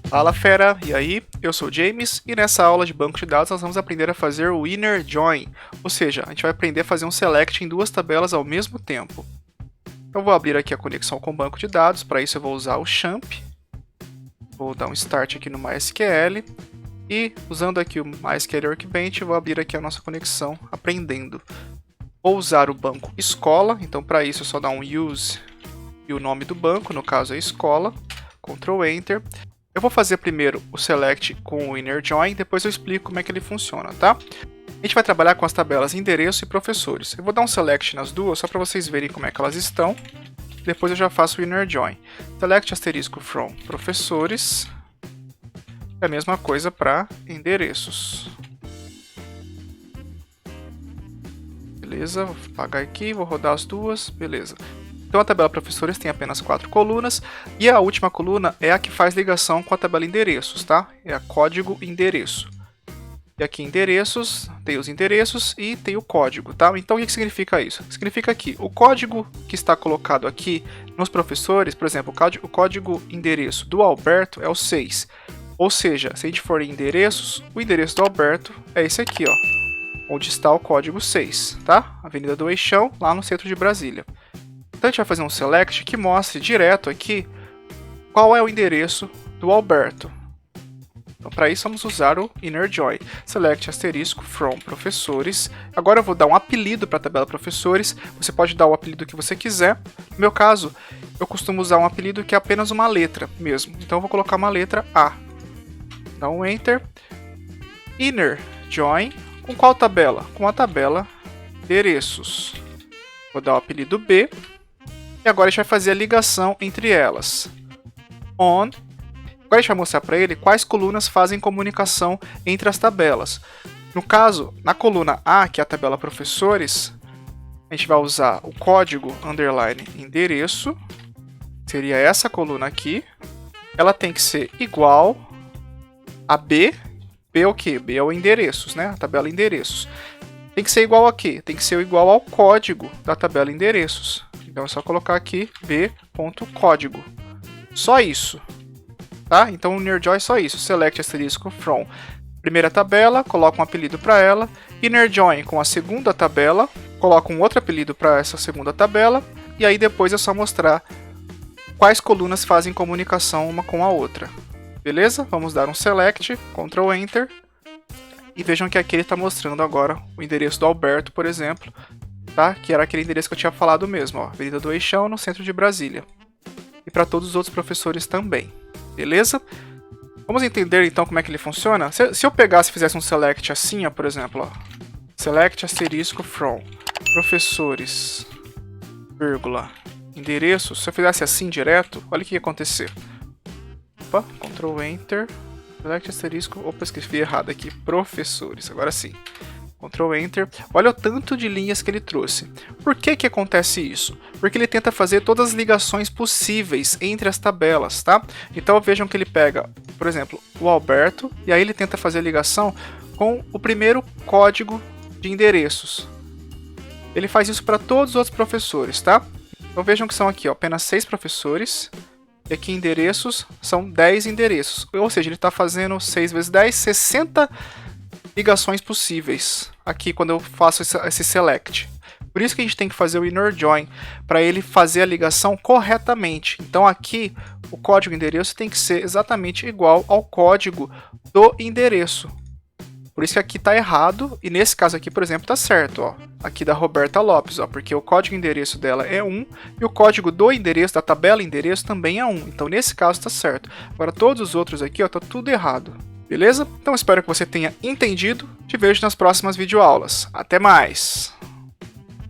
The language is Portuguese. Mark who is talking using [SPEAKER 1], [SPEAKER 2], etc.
[SPEAKER 1] Fala fera, e aí? Eu sou o James e nessa aula de banco de dados nós vamos aprender a fazer o inner join, ou seja, a gente vai aprender a fazer um select em duas tabelas ao mesmo tempo. Então vou abrir aqui a conexão com o banco de dados, para isso eu vou usar o champ, vou dar um start aqui no MySQL e usando aqui o MySQL Workbench eu vou abrir aqui a nossa conexão aprendendo. Vou usar o banco escola, então para isso é só dar um use e o nome do banco, no caso é escola, Ctrl Enter. Eu vou fazer primeiro o select com o inner join, depois eu explico como é que ele funciona, tá? A gente vai trabalhar com as tabelas endereço e professores. Eu vou dar um select nas duas, só para vocês verem como é que elas estão. Depois eu já faço o inner join. Select asterisco from professores. É a mesma coisa para endereços. Beleza, vou apagar aqui, vou rodar as duas, beleza. Então a tabela professores tem apenas 4 colunas e a última coluna é a que faz ligação com a tabela endereços, tá? É a código endereço. E aqui endereços, tem os endereços e tem o código, tá? Então o que significa isso? Significa que o código que está colocado aqui nos professores, por exemplo, o código endereço do Alberto é o 6. Ou seja, se a gente for em endereços, o endereço do Alberto é esse aqui, ó, onde está o código 6, tá? Avenida do Eixão, lá no centro de Brasília. Então a gente vai fazer um select que mostre direto aqui qual é o endereço do Alberto. Então para isso vamos usar o inner join. Select asterisco from professores. Agora eu vou dar um apelido para a tabela professores. Você pode dar o apelido que você quiser. No meu caso, eu costumo usar um apelido que é apenas uma letra mesmo. Então eu vou colocar uma letra A. Dá um enter. Inner join. Com qual tabela? Com a tabela endereços. Vou dar o apelido B. E agora a gente vai fazer a ligação entre elas. On. Agora a gente vai mostrar para ele quais colunas fazem comunicação entre as tabelas. No caso, na coluna A, que é a tabela professores, a gente vai usar o código underline endereço. Seria essa coluna aqui. Ela tem que ser igual a B. B é o quê? B é o endereços, né? A tabela endereços. Tem que ser igual a quê? Tem que ser igual ao código da tabela endereços. Então é só colocar aqui b.código. Só isso. Tá? Então o inner join é só isso. Select asterisco from primeira tabela, coloca um apelido para ela. Inner join com a segunda tabela, coloca um outro apelido para essa segunda tabela. E aí depois é só mostrar quais colunas fazem comunicação uma com a outra. Beleza? Vamos dar um select, Ctrl Enter. E vejam que aqui ele está mostrando agora o endereço do Alberto, por exemplo. Tá? Que era aquele endereço que eu tinha falado mesmo, ó, Avenida do Eixão, no centro de Brasília. E para todos os outros professores também. Beleza? Vamos entender então como é que ele funciona? Se eu pegasse e fizesse um select assim, ó, por exemplo, ó, select asterisco from professores, vírgula, endereços, se eu fizesse assim direto, olha o que ia acontecer. Opa, Ctrl Enter, select asterisco, opa, escrevi errado aqui, professores, agora sim. Ctrl Enter. Olha o tanto de linhas que ele trouxe. Por que que acontece isso? Porque ele tenta fazer todas as ligações possíveis entre as tabelas, tá? Então vejam que ele pega, por exemplo, o Alberto, e aí ele tenta fazer a ligação com o primeiro código de endereços. Ele faz isso para todos os outros professores, tá? Então vejam que são aqui, ó, apenas 6 professores. E aqui endereços são 10 endereços. Ou seja, ele está fazendo 6 vezes 10, 60 ligações possíveis aqui quando eu faço esse select. Por isso que a gente tem que fazer o inner join, para ele fazer a ligação corretamente. Então aqui o código endereço tem que ser exatamente igual ao código do endereço. Por isso que aqui está errado, e nesse caso aqui, por exemplo, está certo, ó. Aqui da Roberta Lopes, ó, porque o código endereço dela é 1 e o código do endereço, da tabela endereço, também é 1. Então nesse caso está certo. Agora todos os outros aqui, ó, tá tudo errado. Beleza? Então espero que você tenha entendido. Te vejo nas próximas videoaulas. Até mais!